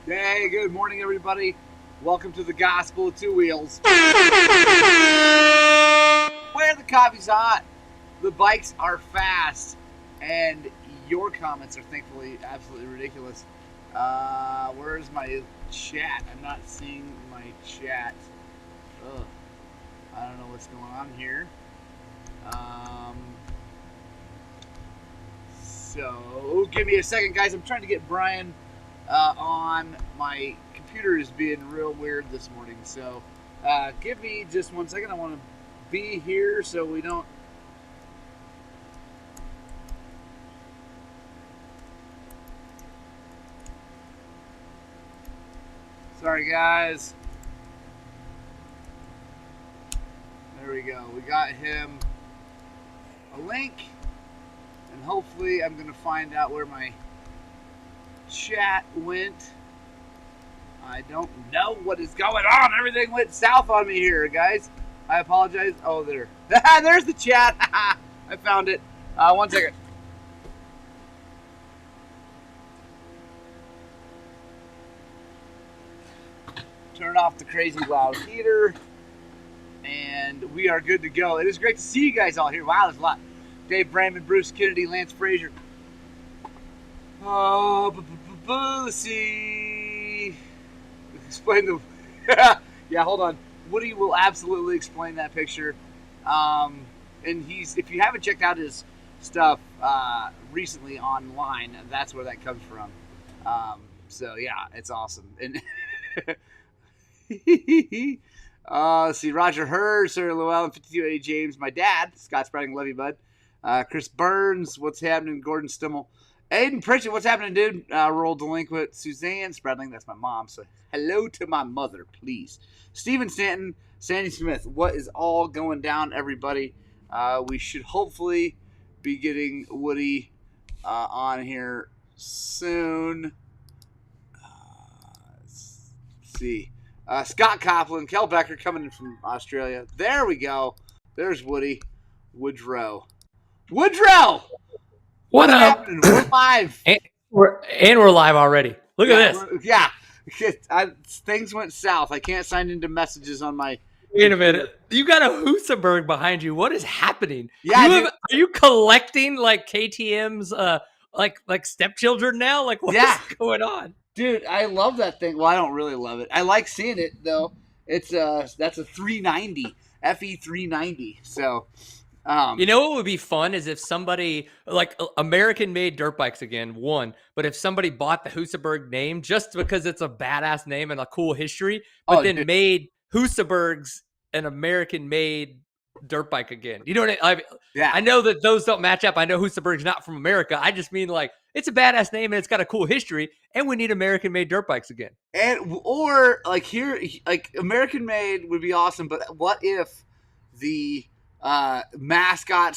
Hey, good morning, everybody. Welcome to the Gospel of Two Wheels, where the coffee's hot, the bikes are fast, and your comments are thankfully absolutely ridiculous. Where's my chat? I'm not seeing my chat. Ugh. I don't know what's going on here. Um, so, give me a second, guys. I'm trying to get Brian on. My computer is being real weird this morning, so give me just 1 second. I want to be here so we don't. Sorry, guys. There we go. We got him a link, and hopefully I'm going to find out where my chat went. I don't know what is going on. Everything went south on me here, guys. I apologize. Oh, there. There's the chat. I found it. 1 second. Turn off the crazy loud heater, and we are good to go. It is great to see you guys all here. Wow, there's a lot. Dave Brandon, Bruce Kennedy, Lance Frazier. Let's see. Explain the. Yeah, hold on. Woody will absolutely explain that picture. And if you haven't checked out his stuff recently online, that's where that comes from. So yeah, it's awesome. And let's see. Roger Hurd, Sarah Llewellyn, 5280 James, my dad, Scott Sprouting, love you, bud. Chris Burns, what's happening? Gordon Stimmel. Aiden Pritchett, what's happening, dude? Roll Delinquent. Suzanne Spreadling, that's my mom. So hello to my mother, please. Steven Stanton, Sandy Smith, what is all going down, everybody? We should hopefully be getting Woody on here soon. Let's see. Scott Copland, Kel Becker coming in from Australia. There we go. There's Woody. Woodrow. Woodrow! What up? Happening? We're live. And we're live already. Look at this. Yeah. Things went south. I can't sign into messages on my. Wait a minute. You got a Husaberg behind you. What is happening? Yeah. Are you collecting like KTM's like stepchildren now? Like what is going on? Dude, I love that thing. Well, I don't really love it. I like seeing it though. It's that's a 390 FE 390. So. You know what would be fun is if somebody like American-made dirt bikes again, but if somebody bought the Husaberg name just because it's a badass name and a cool history, but made Husabergs an American-made dirt bike again. You know what I mean? Yeah. I know that those don't match up. I know Husaberg's not from America. I just mean like it's a badass name and it's got a cool history, and we need American-made dirt bikes again. Or like here, like American-made would be awesome, but what if the mascot /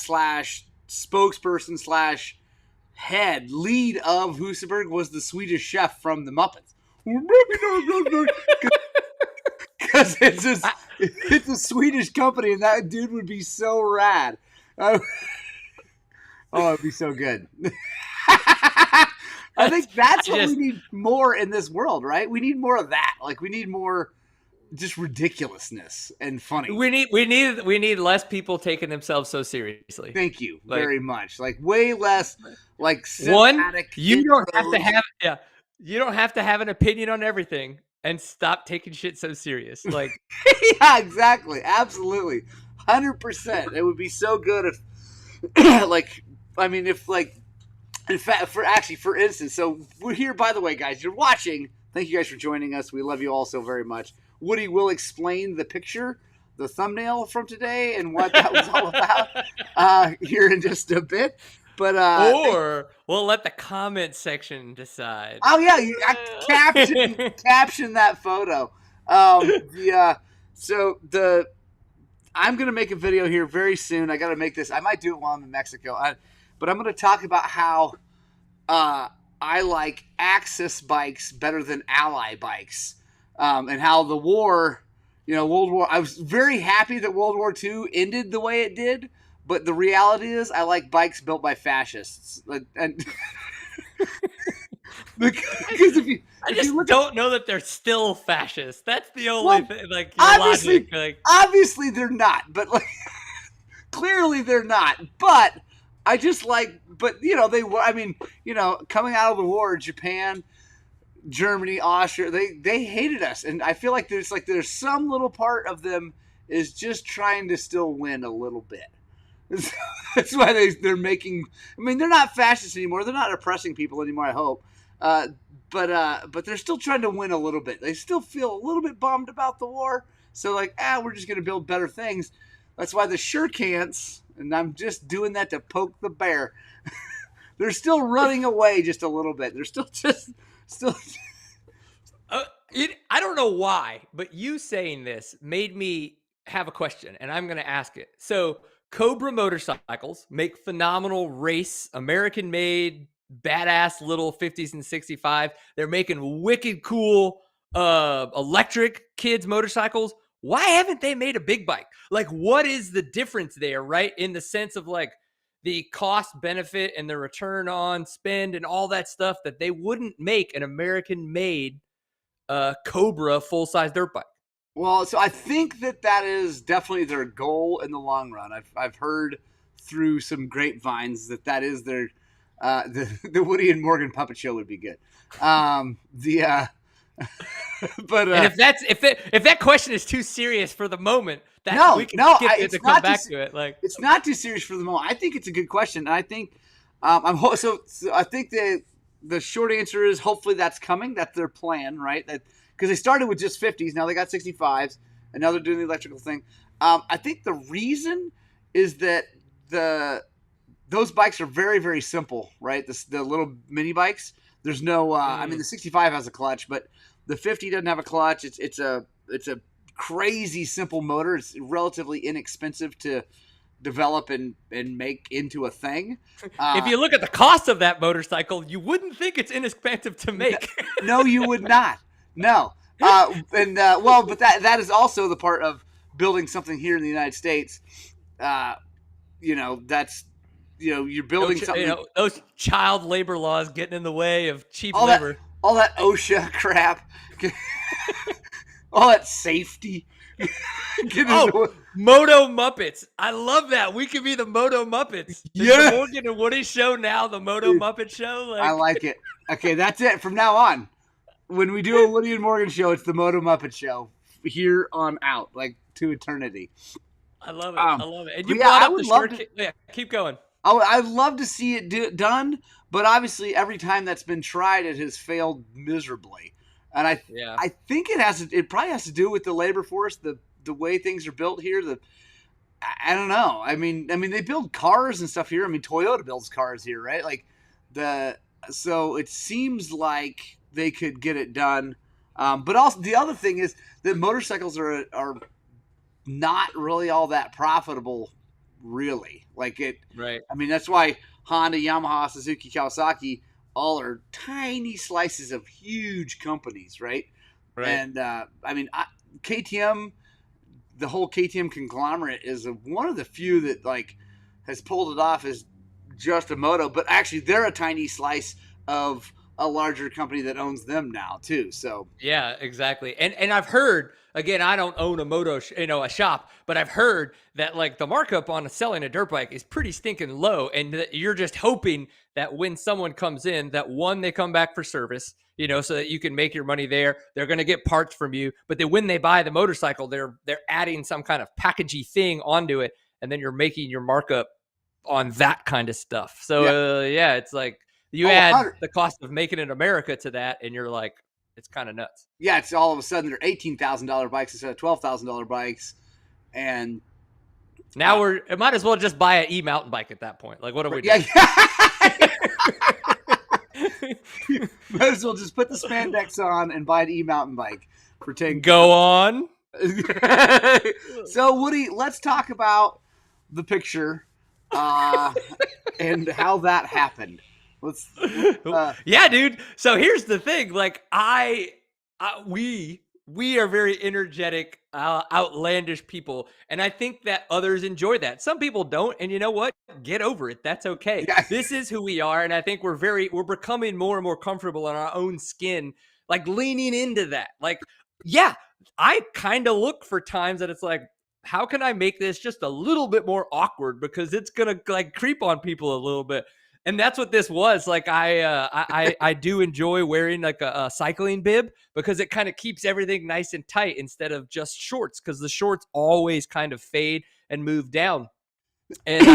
spokesperson / head lead of Husaberg was the Swedish chef from the Muppets? Because it's a Swedish company, and that dude would be so rad. Oh, it'd be so good. I think that's what we need more in this world, right? We need more of that. Like we need more. Just ridiculousness and funny. We need less people taking themselves so seriously. Thank you very much. Like way less like cinematic. You don't have to have an opinion on everything and stop taking shit so serious. Like yeah, exactly. Absolutely. 100%. It would be so good if for instance, so we're here, by the way, guys, you're watching. Thank you guys for joining us. We love you all so very much. Woody will explain the picture, the thumbnail from today, and what that was all about here in just a bit. But we'll let the comment section decide. Oh yeah, caption that photo. I'm gonna make a video here very soon. I got to make this. I might do it while I'm in Mexico. But I'm gonna talk about how I like Axis bikes better than Ally bikes. And how the war, World War, I was very happy that World War II ended the way it did, but the reality is I like bikes built by fascists. And because I just don't know that they're still fascist. That's the only thing. Like your obviously, logic, like obviously they're not, but like clearly they're not. But I just like, but you know, they were. I mean, you know, coming out of the war, Japan, Germany, Austria, they hated us, and I feel like there's some little part of them is just trying to still win a little bit. That's why they're making. I mean, they're not fascists anymore. They're not oppressing people anymore. I hope, but they're still trying to win a little bit. They still feel a little bit bummed about the war. So like, we're just gonna build better things. That's why the Shurikans, and I'm just doing that to poke the bear. They're still running away just a little bit. They're still. I don't know why, but you saying this made me have a question, and I'm going to ask it. So, Cobra motorcycles make phenomenal race, American-made, badass little 50s and 65. They're making wicked cool electric kids motorcycles. Why haven't they made a big bike? Like, what is the difference there, right? In the sense of like the cost benefit and the return on spend and all that stuff that they wouldn't make an American-made Cobra full-size dirt bike. Well, so I think that is definitely their goal in the long run. I've heard through some grapevines that is their the Woody and Morgan puppet show would be good. But and if that question is too serious for the moment, we can skip it to come back to it. Like it's not too serious for the moment. I think it's a good question, and I think so I think the short answer is hopefully that's coming. That's their plan, right? Because they started with just 50s, now they got 65s, and now they're doing the electrical thing. I think the reason is that those bikes are very, very simple, right? The little mini bikes. There's no. I mean, the 65 has a clutch, but the 50 doesn't have a clutch. It's a crazy simple motor. It's relatively inexpensive to develop and make into a thing. If you look at the cost of that motorcycle, you wouldn't think it's inexpensive to make. No, you would not. No. But that is also the part of building something here in the United States. You're building something. Those child labor laws getting in the way of cheap labor. All that OSHA crap. All that safety. Moto Muppets. I love that. We could be the Moto Muppets. The Morgan and Woody show now, the Moto Muppet show. I like it. Okay, that's it. From now on, when we do a Woody and Morgan show, it's the Moto Muppet show here on out, like to eternity. I love it. I love it. And you brought up the short. Yeah, keep going. I'd love to see it done, but obviously every time that's been tried, it has failed miserably. And I think it probably has to do with the labor force, the way things are built here. I don't know. I mean they build cars and stuff here. I mean Toyota builds cars here, right? Like so it seems like they could get it done. But also the other thing is that motorcycles are not really all that profitable, really. Like it. Right. I mean that's why Honda, Yamaha, Suzuki, Kawasaki all are tiny slices of huge companies, right? Right. And KTM, the whole KTM conglomerate is one of the few that like has pulled it off as just a moto, but actually they're a tiny slice of a larger company that owns them now too. So yeah, exactly. And I've heard, again, I don't own a moto, a shop, but I've heard that like the markup on selling a dirt bike is pretty stinking low, and that you're just hoping that when someone comes in, that one, they come back for service, so that you can make your money there. They're going to get parts from you, but then when they buy the motorcycle, they're adding some kind of packagey thing onto it, and then you're making your markup on that kind of stuff. So it's like you add the cost of making it in America to that, and you're like, it's kind of nuts. Yeah, it's all of a sudden they're $18,000 bikes instead of $12,000 bikes, and now it might as well just buy an e-mountain bike at that point. Like, what are we doing? Might as well just put the spandex on and buy an e-mountain bike for 10. Go on. So, Woody, let's talk about the picture and how that happened. Yeah, dude. So here's the thing. Like we are very energetic, outlandish people. And I think that others enjoy that. Some people don't. And you know what? Get over it. That's okay. Yeah. This is who we are. And I think we're becoming more and more comfortable in our own skin, like leaning into that. Like, yeah, I kind of look for times that it's like, how can I make this just a little bit more awkward, because it's gonna like creep on people a little bit. And that's what this was. Like I do enjoy wearing like a cycling bib, because it kind of keeps everything nice and tight instead of just shorts, because the shorts always kind of fade and move down. And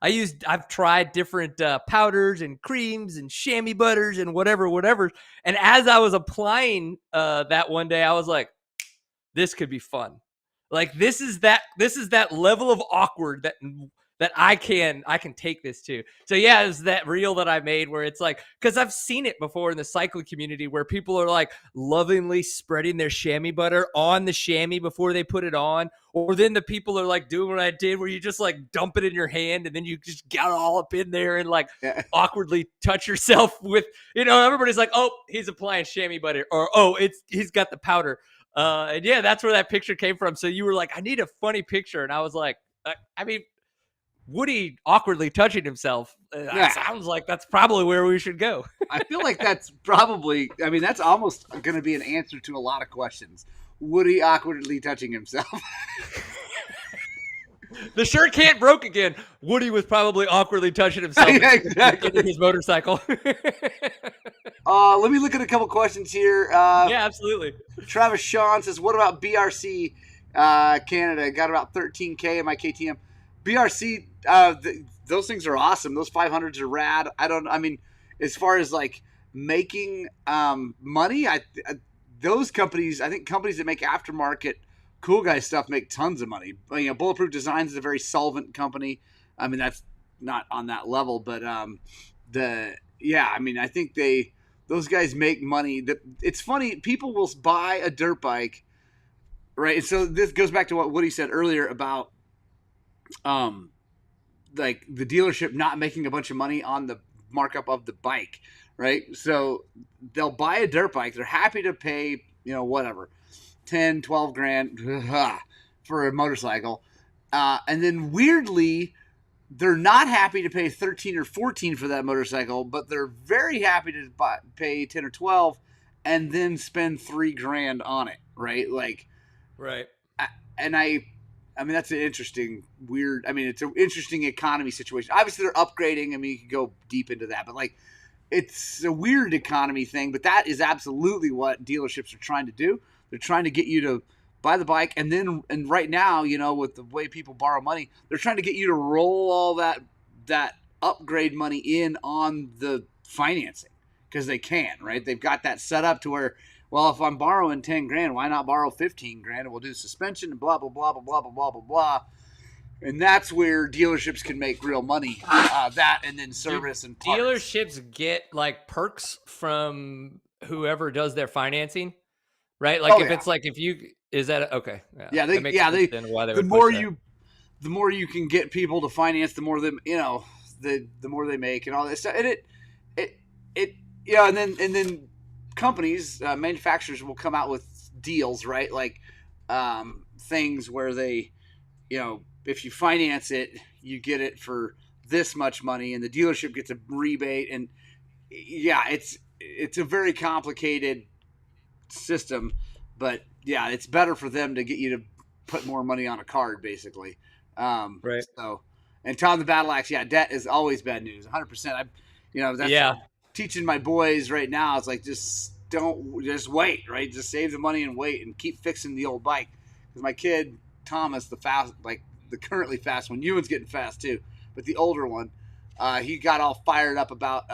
I've tried different powders and creams and chamois butters and whatever. And as I was applying that one day, I was like, this could be fun. Like this is that level of awkward that I can take this to. So yeah, it's that reel that I made where it's like, because I've seen it before in the cycling community where people are like lovingly spreading their chamois butter on the chamois before they put it on, or then the people are like doing what I did, where you just like dump it in your hand and then you just get all up in there and like awkwardly touch yourself with, everybody's like, oh, he's applying chamois butter, or oh, he's got the powder. And yeah, that's where that picture came from. So you were like, I need a funny picture. And I was like, I mean, Woody awkwardly touching himself. Sounds like that's probably where we should go. I feel like that's probably, that's almost going to be an answer to a lot of questions. Woody awkwardly touching himself. The shirt can't broke again. Woody was probably awkwardly touching himself. Yeah, exactly. His motorcycle. Let me look at a couple questions here. Yeah, absolutely. Travis Shawn says, what about BRC Canada? Got about 13K in my KTM. BRC, those things are awesome. Those 500s are rad. As far as like making money, those companies, I think companies that make aftermarket cool guy stuff make tons of money. Bulletproof Designs is a very solvent company. That's not on that level, but I think those guys make money. It's funny, people will buy a dirt bike, right? And so this goes back to what Woody said earlier about like the dealership not making a bunch of money on the markup of the bike, right? So they'll buy a dirt bike, they're happy to pay, whatever, 10, 12 grand for a motorcycle. And then weirdly, they're not happy to pay 13 or 14 for that motorcycle, but they're very happy to pay 10 or 12 and then spend 3 grand on it, right? Like, right. That's an interesting, weird, it's an interesting economy situation. Obviously, they're upgrading. You could go deep into that, but like, it's a weird economy thing, but that is absolutely what dealerships are trying to do. They're trying to get you to buy the bike, and right now, with the way people borrow money, they're trying to get you to roll all that upgrade money in on the financing, because they can, right? They've got that set up to where, well, if I'm borrowing 10 grand, why not borrow 15 grand? And we'll do suspension and blah, blah, blah, blah, blah, blah, blah, blah, blah. And that's where dealerships can make real money. That and then service and parts. Dealerships get like perks from whoever does their financing, right? Like it's like, is that okay? Yeah, the more you can get people to finance, the more them, the more they make and all this stuff. And and then companies, manufacturers will come out with deals, right? Like things where they, if you finance it, you get it for this much money, and the dealership gets a rebate. And it's a very complicated system, but yeah, it's better for them to get you to put more money on a card, basically. Right. So, and Tom the Battle Axe, debt is always bad news. 100%. That's teaching my boys right now. It's like, just wait, right? Just save the money and wait and keep fixing the old bike. Because my kid, Thomas, the currently fast one, Ewan's getting fast too, but the older one, he got all fired up about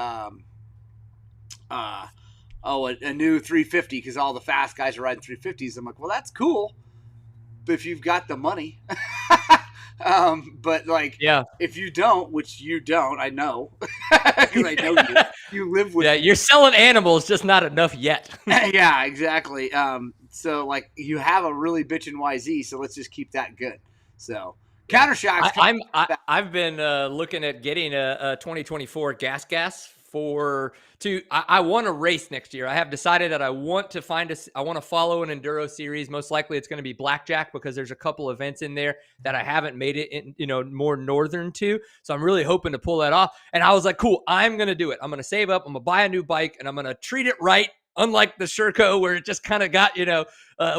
a new 350, because all the fast guys are riding 350s. I'm like, well, that's cool, but if you've got the money. But like, if you don't, which you don't, I know, because I know you live with. Yeah, you're selling animals, just not enough yet. Yeah, exactly. So like, you have a really bitchin' YZ, so let's just keep that good. So Countershocks. I've been looking at getting a 2024 gas I want to race next year. I have decided that I want to follow an enduro series. Most likely it's going to be Blackjack, because there's a couple events in there that I haven't made it in, more northern to. So I'm really hoping to pull that off. And I was like, cool, I'm going to do it. I'm going to save up. I'm going to buy a new bike, and I'm going to treat it right unlike the Sherco where it just kind of got,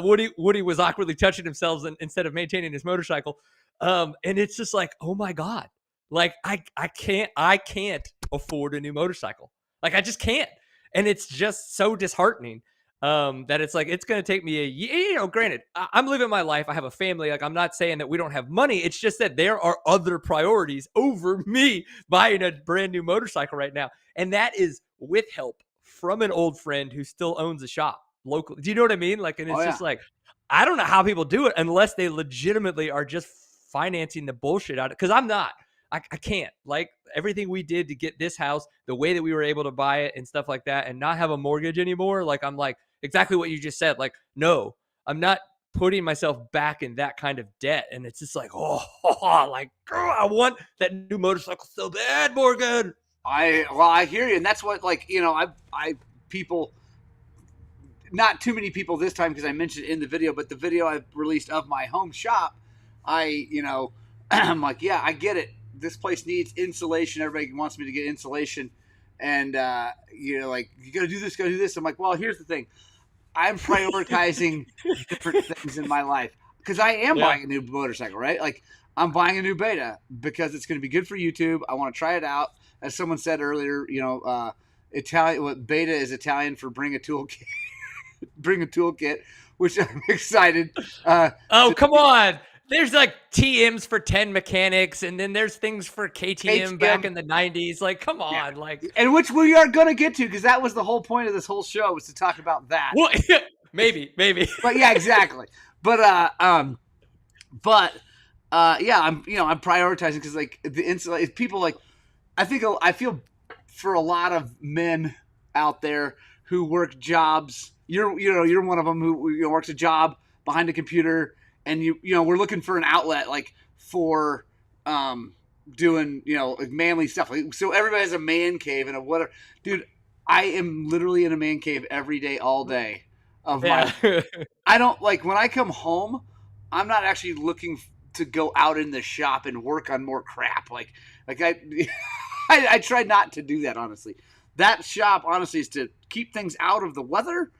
Woody was awkwardly touching himself instead of maintaining his motorcycle. And it's just like, oh my God, like I can't afford a new motorcycle. Like I just can't. And it's just so disheartening. That it's like, it's going to take me a year. Granted, I'm living my life. I have a family. Like, I'm not saying that we don't have money. It's just that there are other priorities over me buying a brand new motorcycle right now. And that is with help from an old friend who still owns a shop locally. Do you know what I mean? Like, and it's just like, I don't know how people do it unless they legitimately are just financing the bullshit out of it. Cause I'm not. I can't. Like everything we did to get this house, the way that we were able to buy it and stuff like that, and not have a mortgage anymore. Like I'm like, exactly what you just said. Like, no, I'm not putting myself back in that kind of debt. And it's just like, like, girl, I want that new motorcycle so bad, Morgan. I hear you. And that's what, like, people, not too many people this time, because I mentioned it in the video, but the video I released of my home shop, I'm like, yeah, I get it. This place needs insulation. Everybody wants me to get insulation. And, like, you got to do this, got to do this. I'm like, well, here's the thing. I'm prioritizing different things in my life because I am buying a new motorcycle, right? Like I'm buying a new Beta because it's going to be good for YouTube. I want to try it out. As someone said earlier, Italian, Beta is Italian for bring a toolkit, which I'm excited. Come on. There's like TMs for 10 mechanics, and then there's things for KTM back in the 90s. Like, come on. Like, and which we are going to get to, because that was the whole point of this whole show, was to talk about that. Well, maybe. But yeah, exactly. But I'm prioritizing because like the people like, I feel for a lot of men out there who work jobs. You're one of them who works a job behind a computer. And we're looking for an outlet like for doing like manly stuff. Like, so everybody has a man cave and a whatever. Dude, I am literally in a man cave every day, all day of my. I don't like when I come home. I'm not actually looking to go out in the shop and work on more crap. Like I try not to do that. Honestly, that shop honestly is to keep things out of the weather.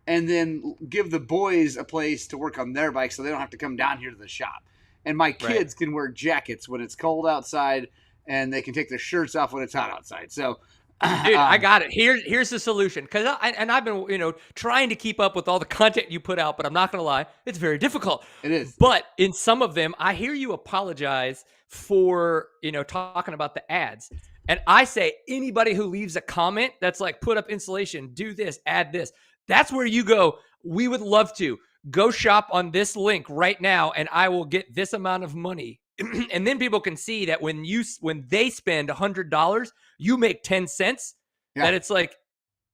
And then give the boys a place to work on their bikes so they don't have to come down here to the shop. And my kids can wear jackets when it's cold outside, and they can take their shirts off when it's hot outside. So, dude, I got it. Here's the solution. Because I've been trying to keep up with all the content you put out, but I'm not going to lie, it's very difficult. It is. But in some of them, I hear you apologize for talking about the ads. And I say anybody who leaves a comment that's like, put up insulation, do this, add this. That's where you go, we would love to. Go shop on this link right now, and I will get this amount of money. And then people can see that when they spend $100, you make 10 cents, that it's like,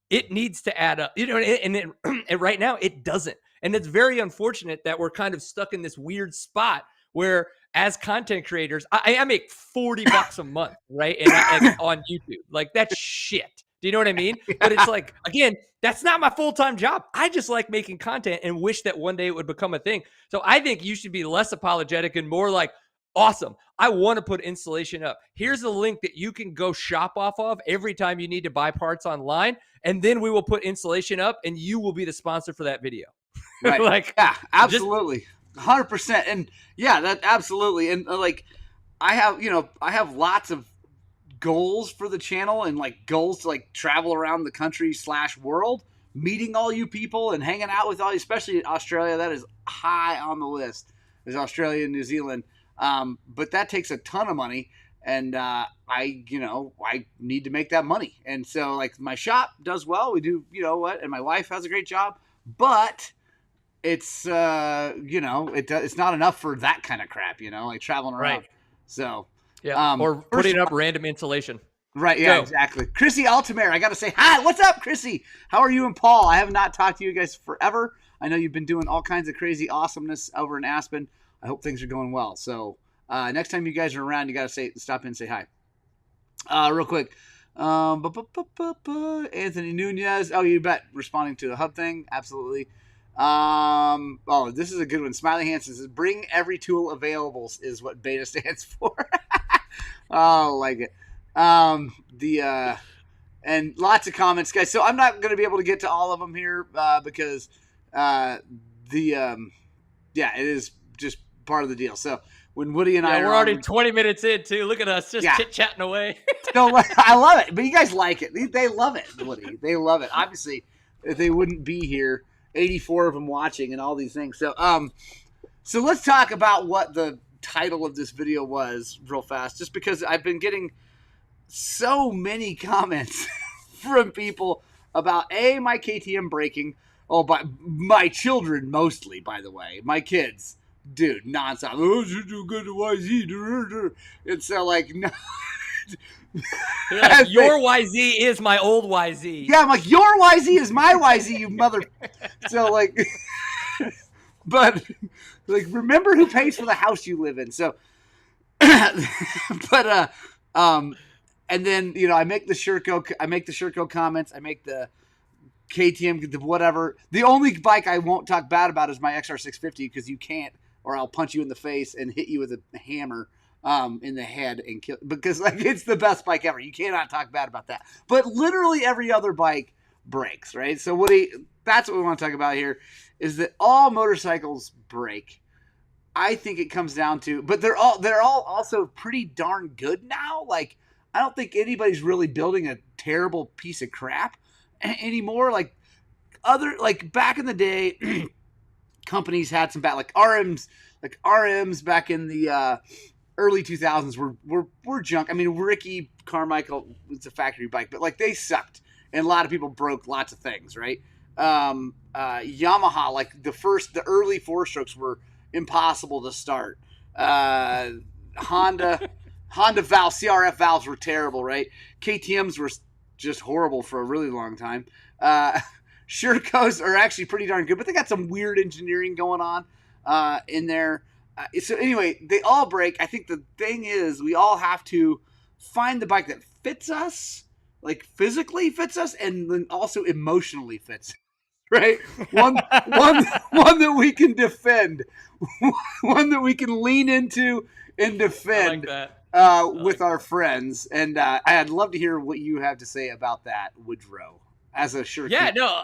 it needs to add up. And right now, it doesn't. And it's very unfortunate that we're kind of stuck in this weird spot where, as content creators, I make $40 a month, right? And on YouTube. Like, that's shit. Do you know what I mean? But it's like, again, that's not my full-time job. I just like making content and wish that one day it would become a thing. So I think you should be less apologetic and more like, awesome, I want to put insulation up. Here's a link that you can go shop off of every time you need to buy parts online. And then we will put insulation up and you will be the sponsor for that video. Right. Like, yeah, absolutely. 100%. And yeah, that absolutely. And like, I have lots of goals for the channel and like goals to like travel around the country / world, meeting all you people and hanging out with all you, especially Australia. That is high on the list, is Australia and New Zealand. But that takes a ton of money, and I need to make that money. And so like my shop does well. We do, and my wife has a great job, but it's it's not enough for that kind of crap, like traveling around. Right. So yeah, or putting up random insulation. Right, yeah, exactly. Chrissy Altamere, I got to say hi. What's up, Chrissy? How are you and Paul? I have not talked to you guys forever. I know you've been doing all kinds of crazy awesomeness over in Aspen. I hope things are going well. So next time you guys are around, you got to stop in and say hi. Real quick. Anthony Nunez. Oh, you bet. Responding to the hub thing. Absolutely. This is a good one. Smiley Hansen says, bring every tool available is what Beta stands for. Oh, I like it. and lots of comments, guys. So I'm not going to be able to get to all of them here because it is just part of the deal. So when Woody and I we're already 20 minutes in too. Look at us just chit-chatting away. So I love it, but you guys like it. They love it, Woody. They love it. Obviously, if they wouldn't be here, 84 of them watching and all these things. So so let's talk about what the title of this video was real fast, just because I've been getting so many comments from people about my KTM braking. Oh, by my children mostly, by the way, my kids. Dude, nonstop. Oh, you do good to YZ. And so, like, no. Like, your YZ is my old YZ. Yeah, I'm like, your YZ is my YZ, you mother. So, like, but, like, remember who pays for the house you live in. So, but, and then, you know, I make the Sherco comments. I make the KTM, the whatever. The only bike I won't talk bad about is my XR650 because you can't, or I'll punch you in the face and hit you with a hammer in the head and kill, because like it's the best bike ever. You cannot talk bad about that. But literally every other bike breaks, right? So that's what we want to talk about here, is that all motorcycles break. I think it comes down to, but they're all also pretty darn good now. Like, I don't think anybody's really building a terrible piece of crap anymore. Like back in the day, companies had some bad, like RMs back in the early 2000s were junk. I mean, Ricky Carmichael was a factory bike, but like they sucked, and a lot of people broke lots of things, right? Yamaha, like the early four strokes were impossible to start. Honda valves, CRF valves were terrible, right? KTM's were just horrible for a really long time. Shercos are actually pretty darn good, but they got some weird engineering going on in there. So anyway, they all break. I think the thing is we all have to find the bike that fits us, like physically fits us, and then also emotionally fits, right? One that we can defend, one that we can lean into and defend with our friends. And I'd love to hear what you have to say about that, Woodrow, as a Sherco. Yeah, no.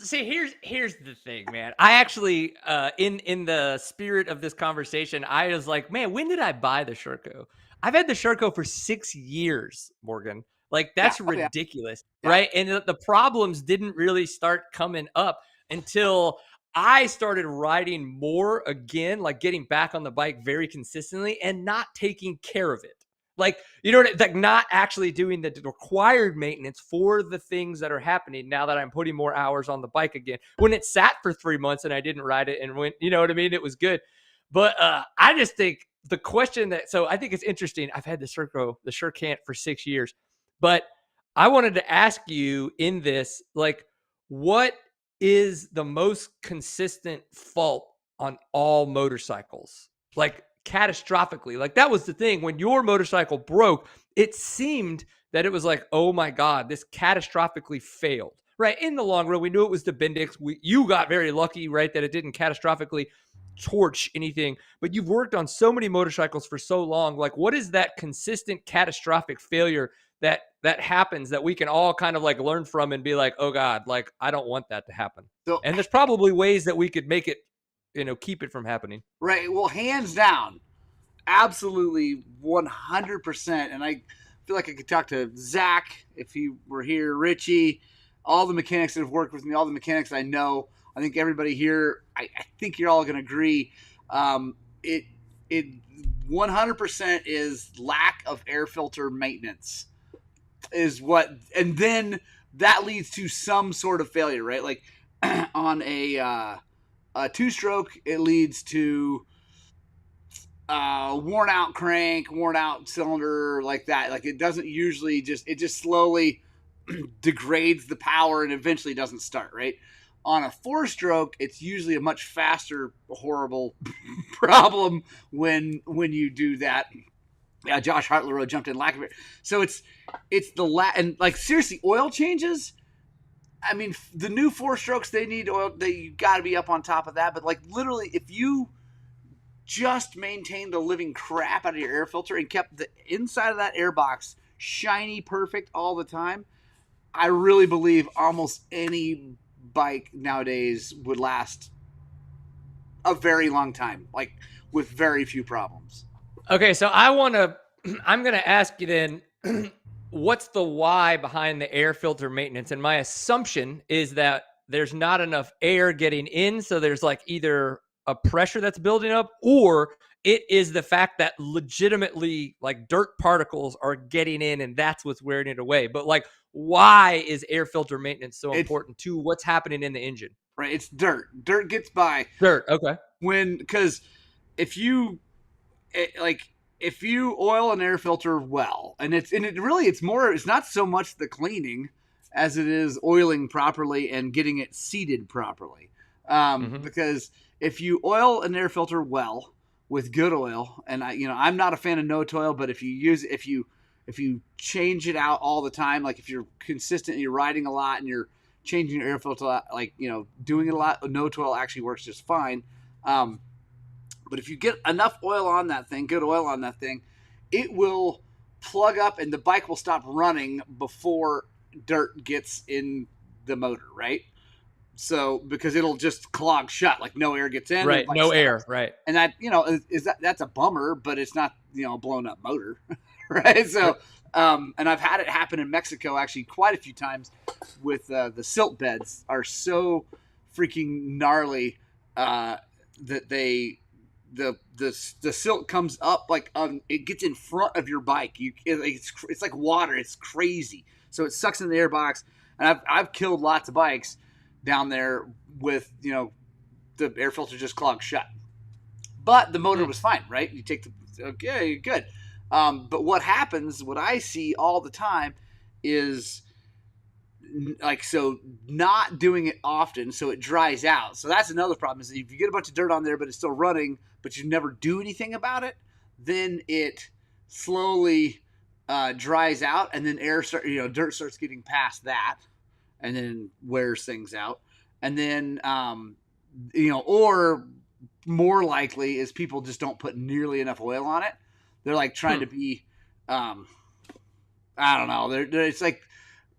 See, here's the thing, man. I actually, in the spirit of this conversation, I was like, man, when did I buy the Sherco? I've had the Sherco for 6 years, Morgan. Like, that's ridiculous, right? And the problems didn't really start coming up until I started riding more again, like getting back on the bike very consistently and not taking care of it. Like, you know, like not actually doing the required maintenance for the things that are happening now that I'm putting more hours on the bike again. When it sat for 3 months and I didn't ride it and went, you know what I mean? It was good. But I just think the question so I think it's interesting. I've had the Shercant for 6 years, but I wanted to ask you in this, like, what is the most consistent fault on all motorcycles? Like, catastrophically. Like, that was the thing. When your motorcycle broke, it seemed that it was like, oh my God, this catastrophically failed, right? In the long run, we knew it was the Bendix. You got very lucky, right, that it didn't catastrophically torch anything, but you've worked on so many motorcycles for so long. Like, what is that consistent catastrophic failure that happens that we can all kind of like learn from and be like, oh God, like, I don't want that to happen. So, and there's probably ways that we could make it, you know, keep it from happening. Right. Well, hands down, absolutely 100%. And I feel like I could talk to Zach if he were here, Richie, all the mechanics that have worked with me, all the mechanics I know. I think everybody here, I think you're all going to agree. It 100% is lack of air filter maintenance is what, and then that leads to some sort of failure, right? Like on a two-stroke, it leads to worn out crank, worn out cylinder, like that. Like, it doesn't usually it just slowly degrades the power and eventually doesn't start, right? On a four-stroke, it's usually a much faster, horrible problem when you do that. Yeah, Josh Hartlerow jumped in, lack of it. So it's and like, seriously, oil changes. I mean, the new four-strokes, they need oil. You got to be up on top of that. But like, literally, if you just maintained the living crap out of your air filter and kept the inside of that air box shiny perfect all the time, I really believe almost any bike nowadays would last a very long time, like with very few problems. Okay, so I'm gonna ask you then, what's the why behind the air filter maintenance? And my assumption is that there's not enough air getting in, so there's like either a pressure that's building up, or it is the fact that legitimately like dirt particles are getting in, and that's what's wearing it away. But like, why is air filter maintenance so It's important to what's happening in the engine? right. It's dirt. Dirt gets by Dirt. Okay. because if you like if you oil an air filter well, and it's not so much the cleaning as it is oiling properly and getting it seated properly. Hmm. Because if you oil an air filter well with good oil, and I'm not a fan of no oil, but if you change it out all the time, like if you're consistent, and you're riding a lot, and you're changing your air filter, like doing it a lot, no oil actually works just fine. But if you get enough oil on that thing, good oil on that thing, it will plug up and the bike will stop running before dirt gets in the motor, right? So because it'll just clog shut, like no air gets in, and the Right. bike No stops. air. Right. And that that's a bummer, but it's not a blown up motor, right? So and I've had it happen in Mexico actually quite a few times with the silt beds are so freaking gnarly that the silt comes up like it gets in front of your bike. It's like water. It's crazy. So it sucks in the air box, and I've killed lots of bikes down there with the air filter just clogged shut. But the motor was fine, right? You take okay, good. But what happens? What I see all the time is not doing it often, so it dries out. So that's another problem, is if you get a bunch of dirt on there but it's still running, but you never do anything about it, then it slowly dries out, and then dirt starts getting past that, and then wears things out. And then or more likely is people just don't put nearly enough oil on it. They're like trying to be I don't know, it's like,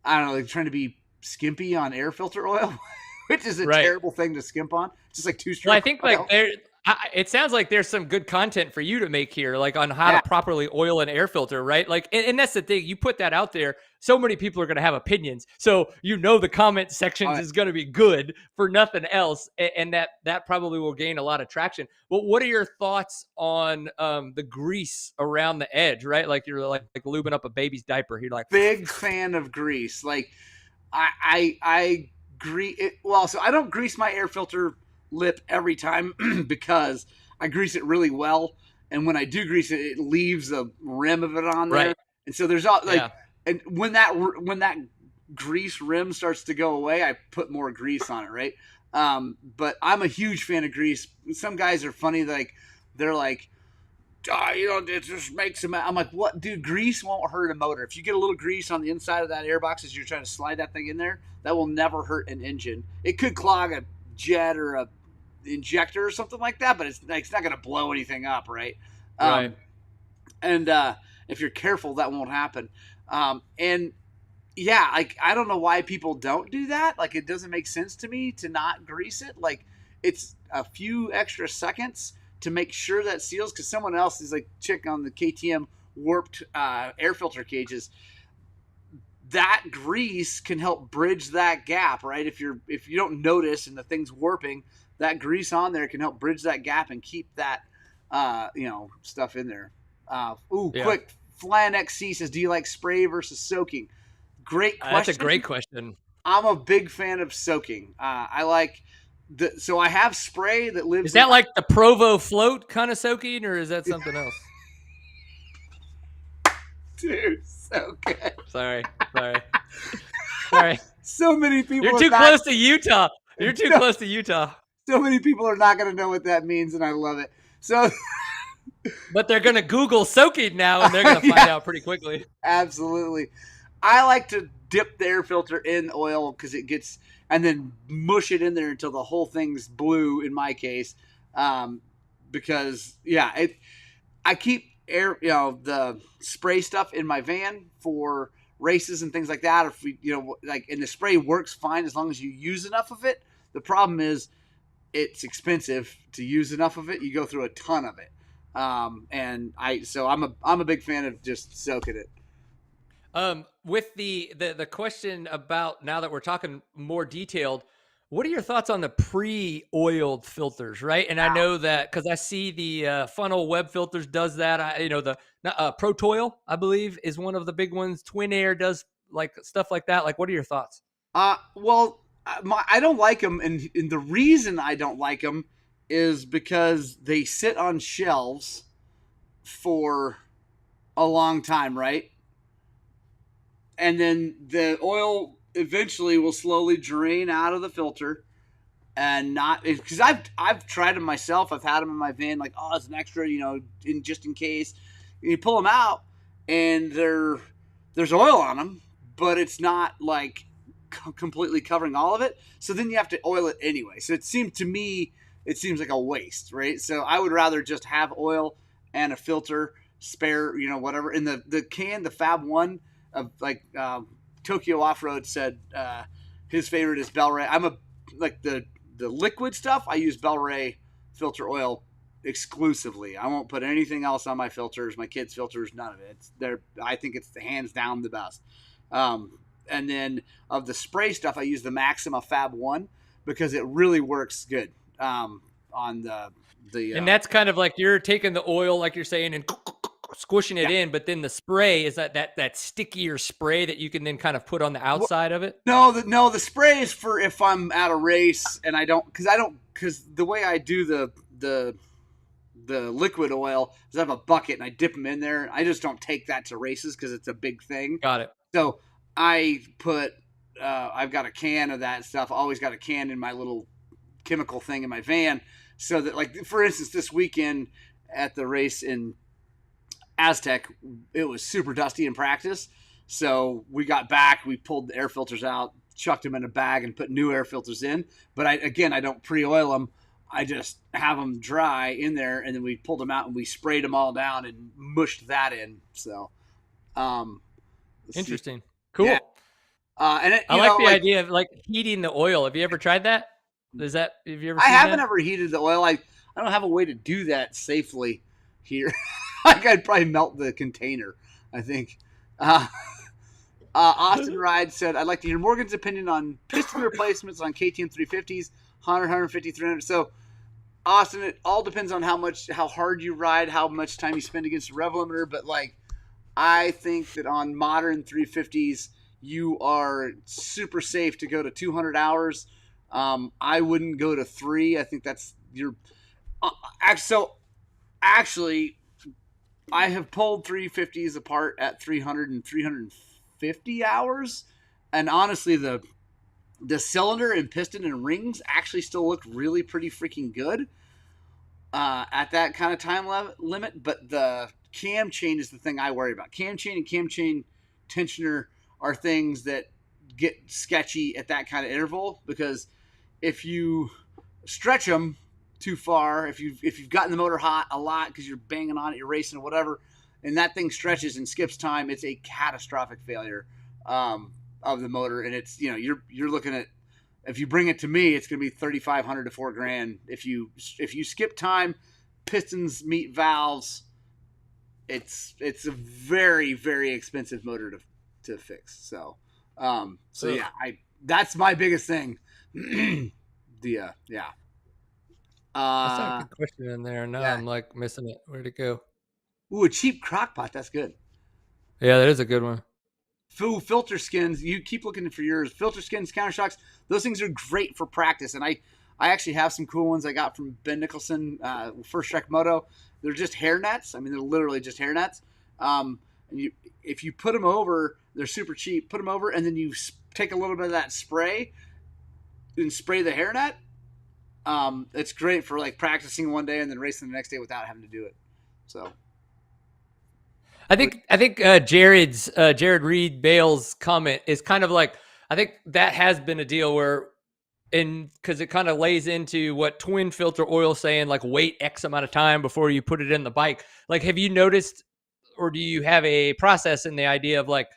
I don't know, like trying to be skimpy on air filter oil, which is a terrible thing to skimp on. It's just like two-stroke. Well, I think like it sounds like there's some good content for you to make here, like on how to properly oil an air filter, right? Like, and that's the thing. You put that out there, so many people are going to have opinions. So the comment sections is going to be good for nothing else, and that probably will gain a lot of traction. But what are your thoughts on the grease around the edge, right? Like you're like lubing up a baby's diaper. You're like, big fan of grease. Like I grease it. Well, so I don't grease my air filter lip every time because I grease it really well, and when I do grease it, it leaves a rim of it on there, and so there's all like, and when that grease rim starts to go away, I put more grease on it, right? But I'm a huge fan of grease. Some guys are funny, like they're like, it just makes them. I'm like, what, dude? Grease won't hurt a motor. If you get a little grease on the inside of that airbox as you're trying to slide that thing in there, that will never hurt an engine. It could clog a jet or a injector or something like that, but it's not going to blow anything up, right? Right. And if you're careful, that won't happen. And yeah, like I don't know why people don't do that. Like it doesn't make sense to me to not grease it. Like it's a few extra seconds to make sure that seals, because someone else is like check on the KTM warped air filter cages. That grease can help bridge that gap, right? If you don't notice and the thing's warping, that grease on there can help bridge that gap and keep that stuff in there. Quick, Flan XC says, do you like spray versus soaking? Great question. That's a great question. I'm a big fan of soaking. I like so I have spray that lives. Is that like the Provo float kind of soaking, or is that something else? Dude, so good. Sorry. So many people. You're too close to Utah. You're too close to Utah. So many people are not going to know what that means, and I love it. So, but they're going to Google soaking now, and they're going to find out pretty quickly. Absolutely. I like to dip the air filter in oil because it gets, and then mush it in there until the whole thing's blue. In my case, because I keep air, the spray stuff in my van for races and things like that. If we, and the spray works fine as long as you use enough of it. The problem is it's expensive to use enough of it. You go through a ton of it. So I'm a big fan of just soaking it. With the question about, now that we're talking more detailed, what are your thoughts on the pre-oiled filters, right? And I know that because I see the Funnel Web Filters does that. The ProToil, I believe, is one of the big ones. Twin Air does like stuff like that. Like, what are your thoughts? Well, I don't like them, and the reason I don't like them is because they sit on shelves for a long time, right? And then the oil eventually will slowly drain out of the filter, and not because I've tried them myself. I've had them in my van, like, oh, it's an extra, just in case. And you pull them out, and there's oil on them, but it's not like completely covering all of it. So then you have to oil it anyway. So it seems like a waste, right? So I would rather just have oil and a filter spare, whatever. In the Fab One of Tokyo Off Road said his favorite is Bel-Ray. The liquid stuff. I use Bel-Ray filter oil exclusively. I won't put anything else on my filters, my kids' filters, none of it. I think it's hands down the best. And then of the spray stuff, I use the Maxima Fab One because it really works good on the. And that's kind of like you're taking the oil, like you're saying, and squishing it in, but then the spray is that stickier spray that you can then kind of put on the outside of it. No, the spray is for if I'm at a race and because the way I do the liquid oil is I have a bucket and I dip them in there. I just don't take that to races because it's a big thing. Got it. So I put I've got a can of that stuff. Always got a can in my little chemical thing in my van, so that, like, for instance, this weekend at the race in Aztec, it was super dusty in practice. So we got back, we pulled the air filters out, chucked them in a bag, and put new air filters in. But I don't pre-oil them. I just have them dry in there, and then we pulled them out and we sprayed them all down and mushed that in. So, interesting, cool. Yeah. I like the idea of like heating the oil. Have you ever tried that? Have you ever? I haven't ever heated the oil. I don't have a way to do that safely here. I'd probably melt the container, I think. Austin Ride said, I'd like to hear Morgan's opinion on piston replacements on KTM 350s, 100, 150, 300. So, Austin, it all depends on how hard you ride, how much time you spend against the rev limiter. But, I think that on modern 350s, you are super safe to go to 200 hours. I wouldn't go to 3. I think that's actually, I have pulled 350s apart at 300 and 350 hours, and honestly, the cylinder and piston and rings actually still look really pretty freaking good at that kind of time limit. But the cam chain is the thing I worry about. Cam chain and cam chain tensioner are things that get sketchy at that kind of interval, because if you stretch them too far, if you've gotten the motor hot a lot because you're banging on it, you're racing or whatever, and that thing stretches and skips time, it's a catastrophic failure of the motor. And it's, you're looking at, if you bring it to me, it's going to be $3,500 to $4,000. If you skip time, pistons meet valves, it's a very, very expensive motor to fix. So yeah, that's my biggest thing. Yeah. I saw a good question in there. Now I'm like missing it. Where'd it go? Ooh, a cheap crock pot. That's good. Yeah, that is a good one. Filter skins. You keep looking for yours. Filter skins, countershocks. Those things are great for practice. And I actually have some cool ones I got from Ben Nicholson, First Trek Moto. They're just hair nets. I mean, they're literally just hair nets. And if you put them over, they're super cheap. Put them over, and then you take a little bit of that spray and spray the hair net. It's great for practicing one day and then racing the next day without having to do it. So, I think Jared Reed Bale's comment is kind of like, I think that has been a deal where and because it kind of lays into what twin filter oil saying, like wait X amount of time before you put it in the bike. Like, have you noticed, or do you have a process in the idea of like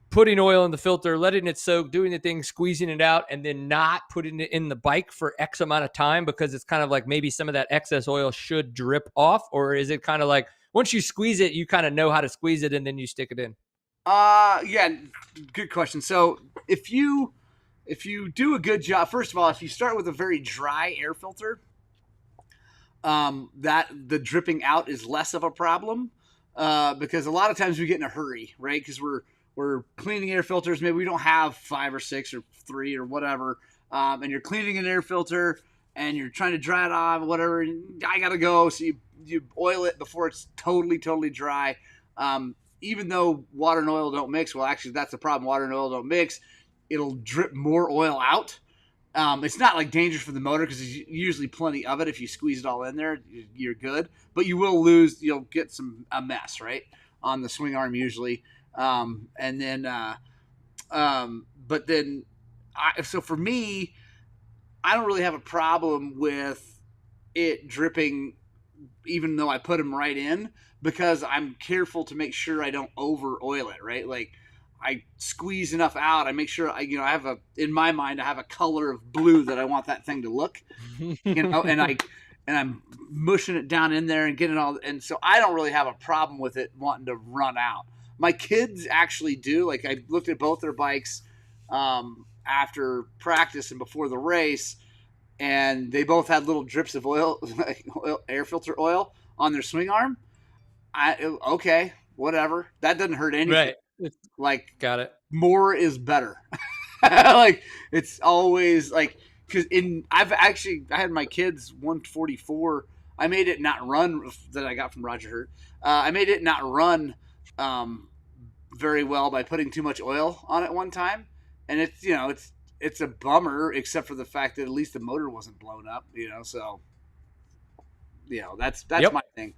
putting oil in the filter, letting it soak, doing the thing, squeezing it out, and then not putting it in the bike for X amount of time because it's kind of like maybe some of that excess oil should drip off? Or is it kind of like once you squeeze it, you kind of know how to squeeze it and then you stick it in? Yeah, good question. So if you do a good job, first of all, if you start with a very dry air filter, that the dripping out is less of a problem, because a lot of times we get in a hurry, right? Because we're cleaning air filters. Maybe we don't have 5 or 6 or 3 or whatever, and you're cleaning an air filter and you're trying to dry it off, whatever. I gotta go, so you oil it before it's totally dry. Even though water and oil don't mix, well, actually that's the problem. Water and oil don't mix. It'll drip more oil out. It's not like dangerous for the motor because there's usually plenty of it. If you squeeze it all in there, you're good. But you will lose. You'll get a mess, right, on the swing arm usually. And then, but then, so for me, I don't really have a problem with it dripping, even though I put them right in, because I'm careful to make sure I don't over oil it, right? Like I squeeze enough out. I make sure I have in my mind, I have a color of blue that I want that thing to look, and I'm mushing it down in there and getting it all. And so I don't really have a problem with it wanting to run out. My kids actually do. Like I looked at both their bikes, after practice and before the race, and they both had little drips of oil, air filter oil on their swing arm. Okay, whatever. That doesn't hurt anything. Right. Like, got it. More is better. Like it's always like, because I had my kids 144. I made it not run, that I got from Roger Hurt. I made it not run very well by putting too much oil on it one time, and it's a bummer, except for the fact that at least the motor wasn't blown up. So that's Yep. my thing.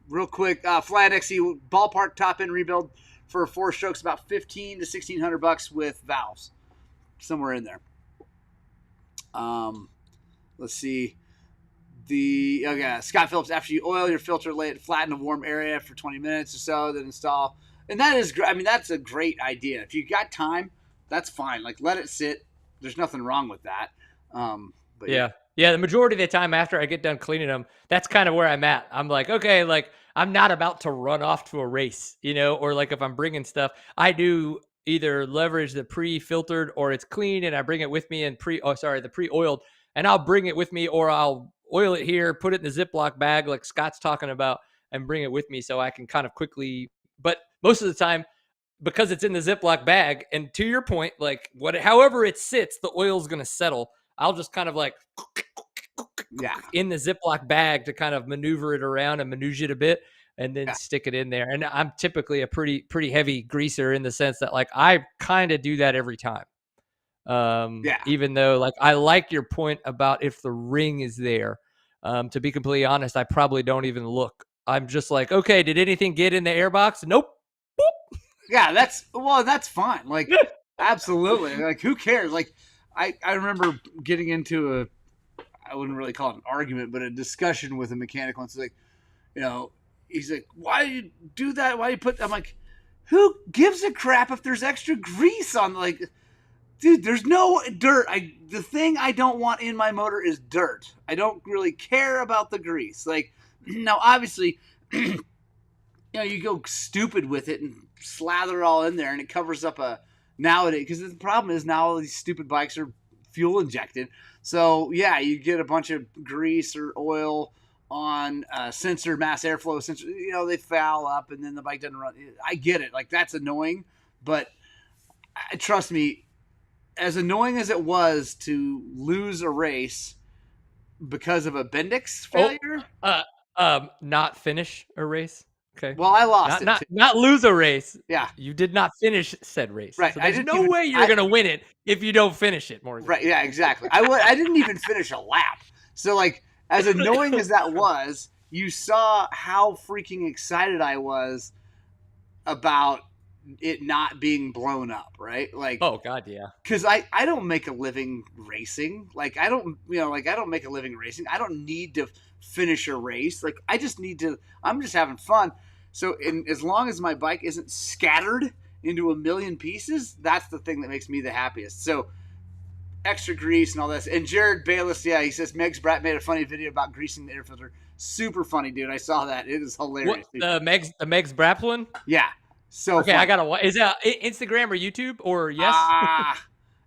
Real quick, Flat XC ballpark top end rebuild for 4 strokes, about $1,500 to $1,600 with valves, somewhere in there. Let's see. Scott Phillips, after you oil your filter, lay it flat in a warm area for 20 minutes or so, then install. And that is, I mean, that's a great idea. If you got time, that's fine. Like, let it sit. There's nothing wrong with that. But Yeah. Yeah, the majority of the time after I get done cleaning them, that's kind of where I'm at. I'm like, okay, like I'm not about to run off to a race, or like if I'm bringing stuff, I do either leverage the pre-filtered or it's clean and I bring it with me and the pre-oiled, and I'll bring it with me, or I'll oil it here, put it in the Ziploc bag like Scott's talking about, and bring it with me so I can kind of quickly, but most of the time, because it's in the Ziploc bag, and to your point, like however it sits, the oil's going to settle. I'll just kind of like in the Ziploc bag to kind of maneuver it around and maneuver it a bit, and then stick it in there. And I'm typically a pretty heavy greaser in the sense that like I kind of do that every time. Even though like I like your point about if the ring is there. To be completely honest, I probably don't even look. I'm just like, okay, did anything get in the airbox? Nope. Boop. Yeah, that's fine. Like, absolutely. Like, who cares? Like, I remember getting into I wouldn't really call it an argument, but a discussion with a mechanic once. Like, he's like, why do you do that? Why do you put, I'm like, who gives a crap if there's extra grease on, like, dude, there's no dirt. The thing I don't want in my motor is dirt. I don't really care about the grease. Like, now obviously, you go stupid with it and slather it all in there and it covers up nowadays, because the problem is now all these stupid bikes are fuel injected. So yeah, you get a bunch of grease or oil on sensor, mass airflow sensor, they foul up and then the bike doesn't run. I get it. Like, that's annoying, but trust me, as annoying as it was to lose a race because of a Bendix failure, not finish a race. Okay. Well, I lost not lose a race. Yeah. You did not finish said race. Right. So there's no way you're going to win it if you don't finish it, Morgan. Right. Yeah, exactly. I didn't even finish a lap. So, like, as annoying as that was, you saw how freaking excited I was about it not being blown up, right? Like, oh God, yeah. Because I don't make a living racing. Like I don't make a living racing. I don't need to finish a race. Like I just need to. I'm just having fun. So as long as my bike isn't scattered into a million pieces, that's the thing that makes me the happiest. So extra grease and all this. And Jared Bayless, yeah, he says Megs Brat made a funny video about greasing the air filter. Super funny, dude. I saw that. It is hilarious. What, the Megs Brap one? Yeah. So okay, fun. I gotta. Is that Instagram or YouTube or yes?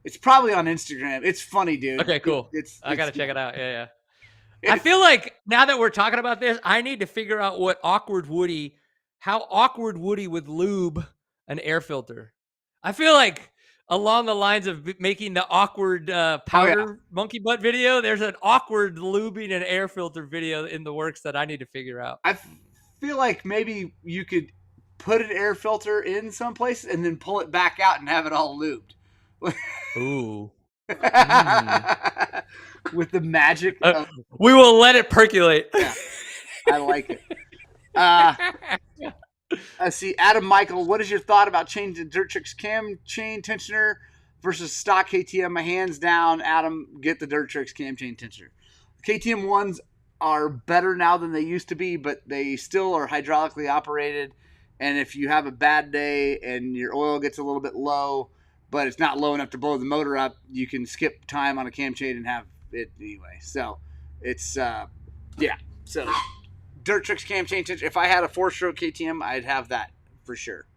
It's probably on Instagram. It's funny, dude. Okay, cool. I gotta check it out. Yeah. I feel like now that we're talking about this, I need to figure out how awkward Woody would lube an air filter. I feel like along the lines of making the awkward powder monkey butt video, there's an awkward lubing an air filter video in the works that I need to figure out. I feel like maybe you could put an air filter in someplace and then pull it back out and have it all lubed. Ooh. With the magic we will let it percolate. Yeah, I like it. I see Adam Michael, what is your thought about changing DirtTricks cam chain tensioner versus stock KTM? My hands down, Adam, get the DirtTricks cam chain tensioner. KTM ones are better now than they used to be, but they still are hydraulically operated. And if you have a bad day and your oil gets a little bit low, but it's not low enough to blow the motor up, you can skip time on a cam chain and have it anyway. So it's, yeah. So DirtTricks cam chain tensioner. If I had a 4-stroke KTM, I'd have that for sure.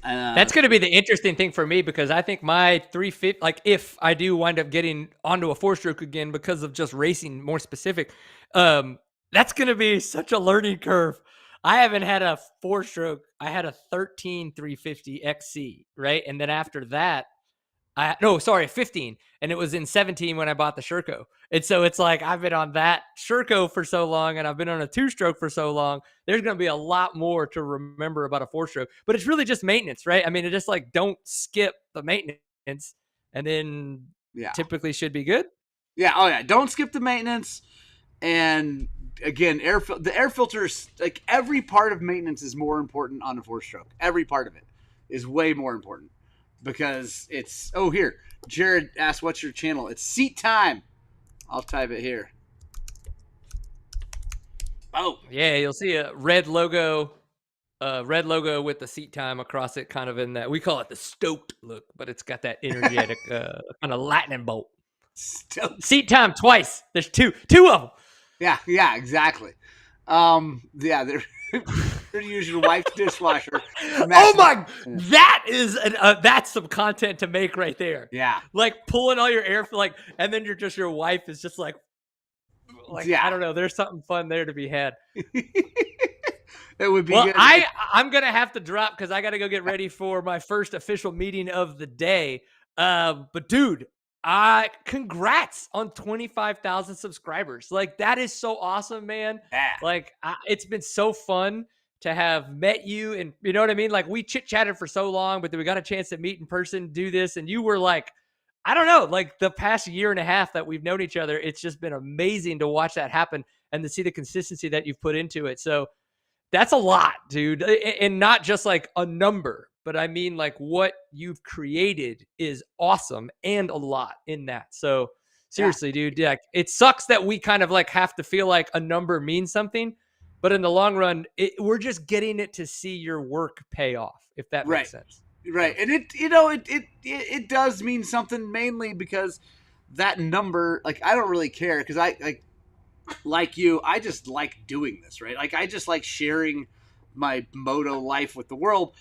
That's going to be the interesting thing for me because I think my 350, like if I do wind up getting onto a 4-stroke again because of just racing more specific, that's going to be such a learning curve. I haven't had a 4-stroke. I had a 13 350 XC, right? And then after that, 15. And it was in 17 when I bought the Sherco. And so it's like, I've been on that Sherco for so long and I've been on a 2-stroke for so long. There's going to be a lot more to remember about a 4-stroke, but it's really just maintenance, right? I mean, it's just like, don't skip the maintenance and then typically should be good. Yeah. Oh yeah. Don't skip the maintenance. And again, the air filters, like every part of maintenance is more important on a 4-stroke. Every part of it is way more important because it's, here, Jared asked, what's your channel? It's Seat Time. I'll type it here. Oh yeah. You'll see a red logo with the Seat Time across it, kind of in that, we call it the stoked look, but it's got that energetic, kind of lightning bolt. Stoked. Seat Time twice. There's two of them. Yeah, exactly. They're to use your wife's dishwasher. Oh my! That is that's some content to make right there. Yeah, like pulling all your air, and then your wife is just like I don't know. There's something fun there to be had. It would be. Well, good. I'm gonna have to drop because I got to go get ready for my first official meeting of the day. But dude, congrats on 25,000 subscribers. Like that is so awesome, man. Yeah. Like it's been so fun to have met you, and you know what I mean? Like we chit-chatted for so long, but then we got a chance to meet in person, do this, and you were like, I don't know, like the past year and a half that we've known each other, it's just been amazing to watch that happen and to see the consistency that you've put into it. So that's a lot, dude. And not just like a number, but I mean like what you've created is awesome and a lot in that. So seriously, dude, yeah, it sucks that we kind of like have to feel like a number means something, but in the long run, we're just getting it to see your work pay off, if that makes sense. Right. And it does mean something, mainly because that number, like, I don't really care because I like you, I just like doing this, right? Like I just like sharing my moto life with the world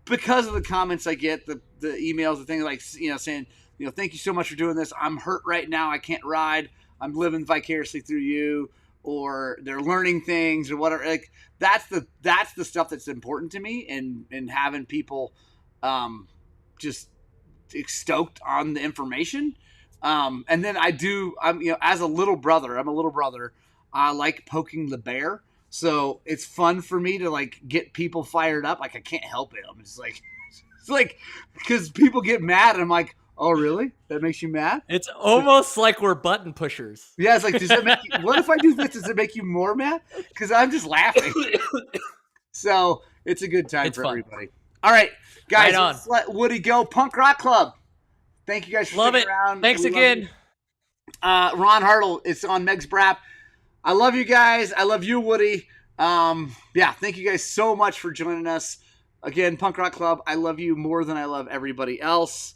because of the comments I get, the emails, the things like, saying, thank you so much for doing this. I'm hurt right now. I can't ride. I'm living vicariously through you, or they're learning things or whatever. Like that's the stuff that's important to me, and having people just stoked on the information. And then as a little brother, I like poking the bear. So it's fun for me to like get people fired up. Like I can't help it. I'm just like, it's like, because people get mad and I'm like, oh really? That makes you mad? It's almost like we're button pushers. Yeah. It's like, does that make you, what if I do this? Does it make you more mad? Because I'm just laughing. So it's a good time for everybody. All right, guys, Right on. let's let Woody go. Punk Rock Club. Thank you guys for sticking around. Thanks again. Ron Hartle, it's on Meg's Brap. I love you guys. I love you, Woody. Yeah, thank you guys so much for joining us. Again, Punk Rock Club, I love you more than I love everybody else.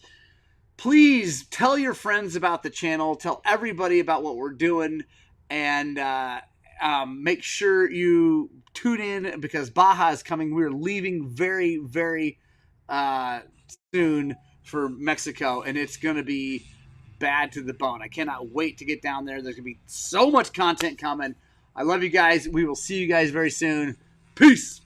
Please tell your friends about the channel. Tell everybody about what we're doing. And make sure you tune in because Baja is coming. We're leaving very, very soon for Mexico. And it's going to be bad to the bone. I cannot wait to get down there. There's going to be so much content coming. I love you guys. We will see you guys very soon. Peace.